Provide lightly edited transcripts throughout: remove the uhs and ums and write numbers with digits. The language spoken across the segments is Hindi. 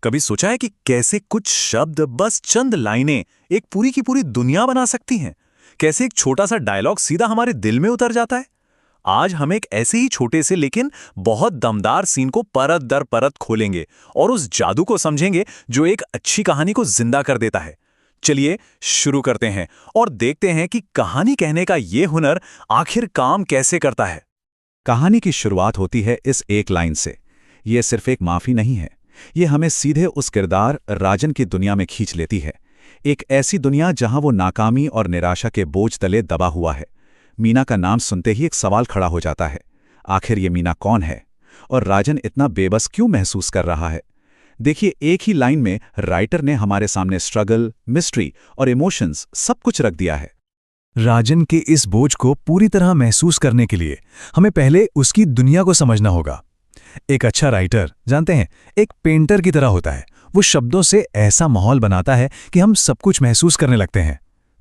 कभी सोचा है कि कैसे कुछ शब्द, बस चंद लाइनें, एक पूरी की पूरी दुनिया बना सकती हैं? कैसे एक छोटा सा डायलॉग सीधा हमारे दिल में उतर जाता है? आज हम एक ऐसे ही छोटे से लेकिन बहुत दमदार सीन को परत दर परत खोलेंगे और उस जादू को समझेंगे जो एक अच्छी कहानी को जिंदा कर देता है। चलिए शुरू करते हैं और देखते हैं कि कहानी कहने का ये हुनर आखिर काम कैसे करता है। कहानी की शुरुआत होती है इस एक लाइन से। ये सिर्फ एक माफी नहीं है, ये हमें सीधे उस किरदार राजन की दुनिया में खींच लेती है। एक ऐसी दुनिया जहां वो नाकामी और निराशा के बोझ तले दबा हुआ है। मीना का नाम सुनते ही एक सवाल खड़ा हो जाता है, आखिर ये मीना कौन है और राजन इतना बेबस क्यों महसूस कर रहा है? देखिए, एक ही लाइन में राइटर ने हमारे सामने स्ट्रगल, मिस्ट्री और इमोशंस सब कुछ रख दिया है। राजन के इस बोझ को पूरी तरह महसूस करने के लिए हमें पहले उसकी दुनिया को समझना होगा। एक अच्छा राइटर, जानते हैं, एक पेंटर की तरह होता है। वो शब्दों से ऐसा माहौल बनाता है कि हम सब कुछ महसूस करने लगते हैं।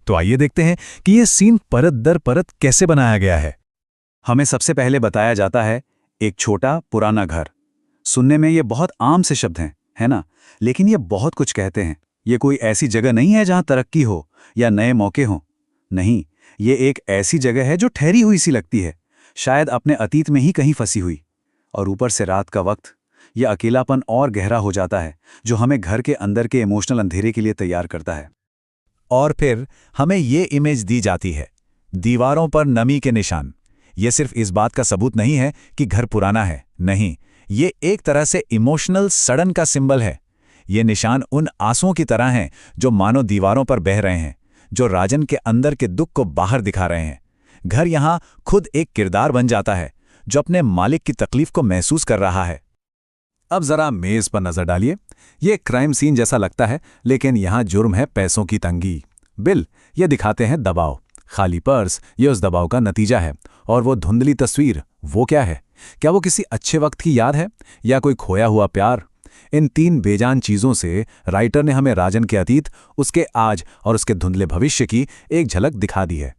तो आइए देखते हैं कि ये सीन परत दर परत कैसे बनाया गया है। हमें सबसे पहले बताया जाता है एक छोटा पुराना घर। सुनने में ये बहुत आम से शब्द हैं, है ना? लेकिन ये बहुत कुछ कहते हैं। ये कोई ऐसी जगह नहीं है जहां तरक्की हो या नए मौके हों। नहीं, ये एक ऐसी जगह है जो ठहरी हुई सी लगती है, शायद अपने अतीत में ही कहीं फंसी हुई। और ऊपर से रात का वक्त, यह अकेलापन और गहरा हो जाता है जो हमें घर के अंदर के इमोशनल अंधेरे के लिए तैयार करता है। और फिर हमें ये इमेज दी जाती है, दीवारों पर नमी के निशान। ये सिर्फ इस बात का सबूत नहीं है कि घर पुराना है, नहीं, ये एक तरह से इमोशनल सड़न का सिंबल है। ये निशान उन आंसुओं की तरह हैं जो मानो दीवारों पर बह रहे हैं, जो राजन के अंदर के दुख को बाहर दिखा रहे हैं। घर यहां खुद एक किरदार बन जाता है जो अपने मालिक की तकलीफ को महसूस कर रहा है। अब जरा मेज पर नजर डालिए। ये क्राइम सीन जैसा लगता है, लेकिन यहां जुर्म है पैसों की तंगी। बिल ये दिखाते हैं दबाव, खाली पर्स ये उस दबाव का नतीजा है। और वो धुंधली तस्वीर, वो क्या है? क्या वो किसी अच्छे वक्त की याद है या कोई खोया हुआ प्यार? इन तीन बेजान चीजों से राइटर ने हमें राजन के अतीत, उसके आज और उसके धुंधले भविष्य की एक झलक दिखा दी है।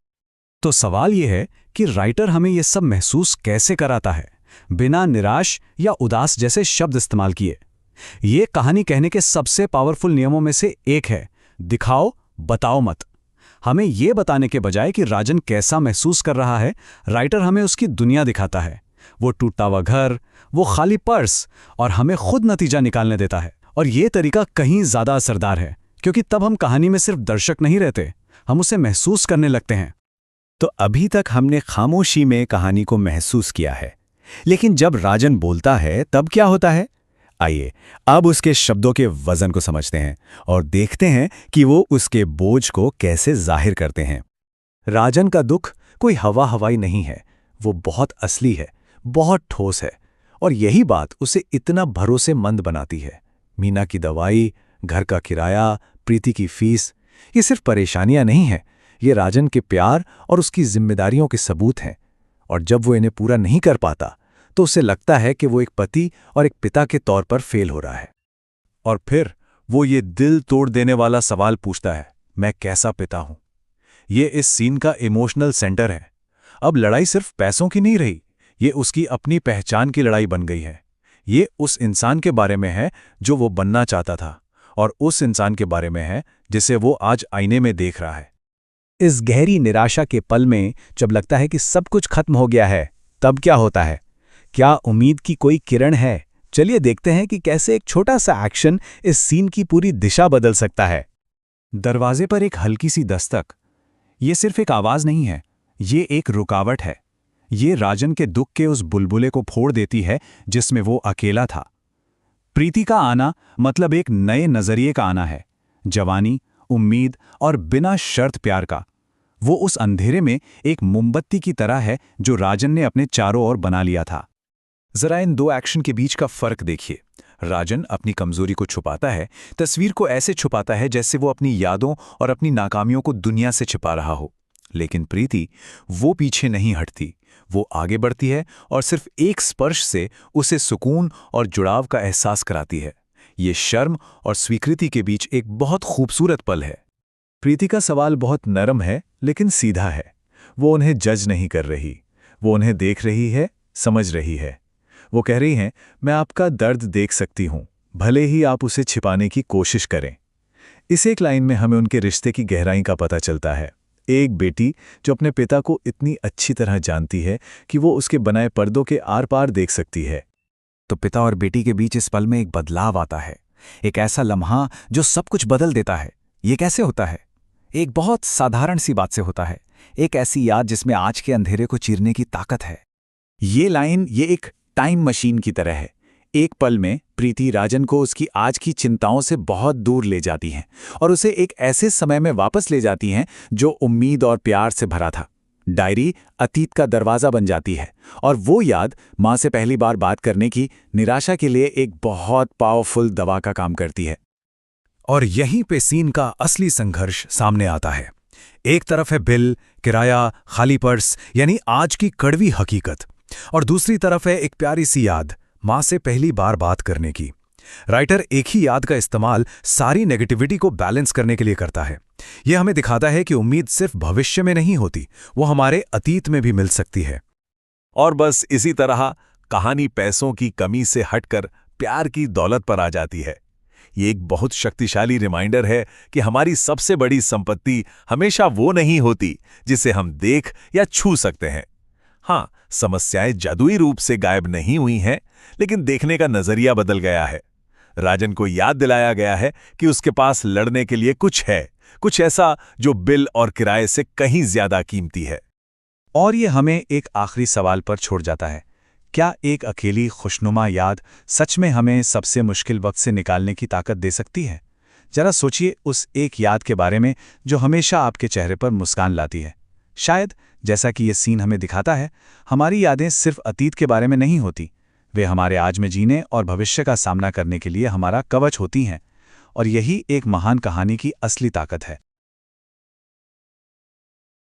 तो सवाल यह है कि राइटर हमें यह सब महसूस कैसे कराता है, बिना निराश या उदास जैसे शब्द इस्तेमाल किए। ये कहानी कहने के सबसे पावरफुल नियमों में से एक है, दिखाओ बताओ मत। हमें यह बताने के बजाय कि राजन कैसा महसूस कर रहा है, राइटर हमें उसकी दुनिया दिखाता है। वो टूटा हुआ घर, वो खाली पर्स, और हमें खुद नतीजा निकालने देता है। और ये तरीका कहीं ज्यादा असरदार है, क्योंकि तब हम कहानी में सिर्फ दर्शक नहीं रहते, हम उसे महसूस करने लगते हैं। तो अभी तक हमने खामोशी में कहानी को महसूस किया है, लेकिन जब राजन बोलता है तब क्या होता है? आइए अब उसके शब्दों के वजन को समझते हैं और देखते हैं कि वो उसके बोझ को कैसे जाहिर करते हैं। राजन का दुख कोई हवा हवाई नहीं है, वो बहुत असली है, बहुत ठोस है। और यही बात उसे इतना भरोसेमंद बनाती है। मीना की दवाई, घर का किराया, प्रीति की फीस, ये सिर्फ परेशानियां नहीं हैं, ये राजन के प्यार और उसकी जिम्मेदारियों के सबूत हैं। और जब वो इन्हें पूरा नहीं कर पाता तो उसे लगता है कि वो एक पति और एक पिता के तौर पर फेल हो रहा है। और फिर वो ये दिल तोड़ देने वाला सवाल पूछता है, मैं कैसा पिता हूं? ये इस सीन का इमोशनल सेंटर है। अब लड़ाई सिर्फ पैसों की नहीं रही, ये उसकी अपनी पहचान की लड़ाई बन गई है। ये उस इंसान के बारे में है जो वो बनना चाहता था, और उस इंसान के बारे में है जिसे वो आज आईने में देख रहा है। इस गहरी निराशा के पल में जब लगता है कि सब कुछ खत्म हो गया है, तब क्या होता है? क्या उम्मीद की कोई किरण है? चलिए देखते हैं कि कैसे एक छोटा सा एक्शन इस सीन की पूरी दिशा बदल सकता है। दरवाजे पर एक हल्की सी दस्तक। ये सिर्फ एक आवाज नहीं है, ये एक रुकावट है। ये राजन के दुख के उस बुलबुले को फोड़ देती है जिसमें वो अकेला था। प्रीति का आना मतलब एक नए नजरिए का आना है, जवानी, उम्मीद और बिना शर्त प्यार का। वो उस अंधेरे में एक मोमबत्ती की तरह है जो राजन ने अपने चारों ओर बना लिया था। जरा इन दो एक्शन के बीच का फर्क देखिए। राजन अपनी कमजोरी को छुपाता है, तस्वीर को ऐसे छुपाता है जैसे वो अपनी यादों और अपनी नाकामियों को दुनिया से छिपा रहा हो। लेकिन प्रीति, वो पीछे नहीं हटती, वो आगे बढ़ती है और सिर्फ एक स्पर्श से उसे सुकून और जुड़ाव का एहसास कराती है। ये शर्म और स्वीकृति के बीच एक बहुत खूबसूरत पल है। प्रीति का सवाल बहुत नरम है लेकिन सीधा है। वो उन्हें जज नहीं कर रही, वो उन्हें देख रही है, समझ रही है। वो कह रही हैं, मैं आपका दर्द देख सकती हूँ, भले ही आप उसे छिपाने की कोशिश करें। इस एक लाइन में हमें उनके रिश्ते की गहराई का पता चलता है। एक बेटी जो अपने पिता को इतनी अच्छी तरह जानती है कि वो उसके बनाए पर्दों के आर पार देख सकती है। तो पिता और बेटी के बीच इस पल में एक बदलाव आता है, एक ऐसा लम्हा जो सब कुछ बदल देता है। ये कैसे होता है? एक बहुत साधारण सी बात से होता है, एक ऐसी याद जिसमें आज के अंधेरे को चीरने की ताकत है। ये लाइन ये एक टाइम मशीन की तरह है। एक पल में प्रीति राजन को उसकी आज की चिंताओं से बहुत दूर ले जाती हैं और उसे एक ऐसे समय में वापस ले जाती हैं जो उम्मीद और प्यार से भरा था। डायरी अतीत का दरवाज़ा बन जाती है और वो याद माँ से पहली बार बात करने की निराशा के लिए एक बहुत पावरफुल दवा का काम करती है। और यहीं पे सीन का असली संघर्ष सामने आता है। एक तरफ है बिल, किराया, खाली पर्स, यानी आज की कड़वी हकीकत, और दूसरी तरफ है एक प्यारी सी याद, माँ से पहली बार बात करने की। राइटर एक ही याद का इस्तेमाल सारी नेगेटिविटी को बैलेंस करने के लिए करता है। यह हमें दिखाता है कि उम्मीद सिर्फ भविष्य में नहीं होती, वो हमारे अतीत में भी मिल सकती है। और बस इसी तरह कहानी पैसों की कमी से हटकर प्यार की दौलत पर आ जाती है। ये एक बहुत शक्तिशाली रिमाइंडर है कि हमारी सबसे बड़ी संपत्ति हमेशा वो नहीं होती जिसे हम देख या छू सकते हैं। हाँ, समस्याएं जादुई रूप से गायब नहीं हुई हैं, लेकिन देखने का नजरिया बदल गया है। राजन को याद दिलाया गया है कि उसके पास लड़ने के लिए कुछ है, कुछ ऐसा जो बिल और किराए से कहीं ज्यादा कीमती है। और ये हमें एक आखिरी सवाल पर छोड़ जाता है, क्या एक अकेली खुशनुमा याद सच में हमें सबसे मुश्किल वक्त से निकालने की ताकत दे सकती है? जरा सोचिए उस एक याद के बारे में जो हमेशा आपके चेहरे पर मुस्कान लाती है। शायद जैसा कि ये सीन हमें दिखाता है, हमारी यादें सिर्फ अतीत के बारे में नहीं होती, वे हमारे आज में जीने और भविष्य का सामना करने के लिए हमारा कवच होती हैं। और यही एक महान कहानी की असली ताकत है।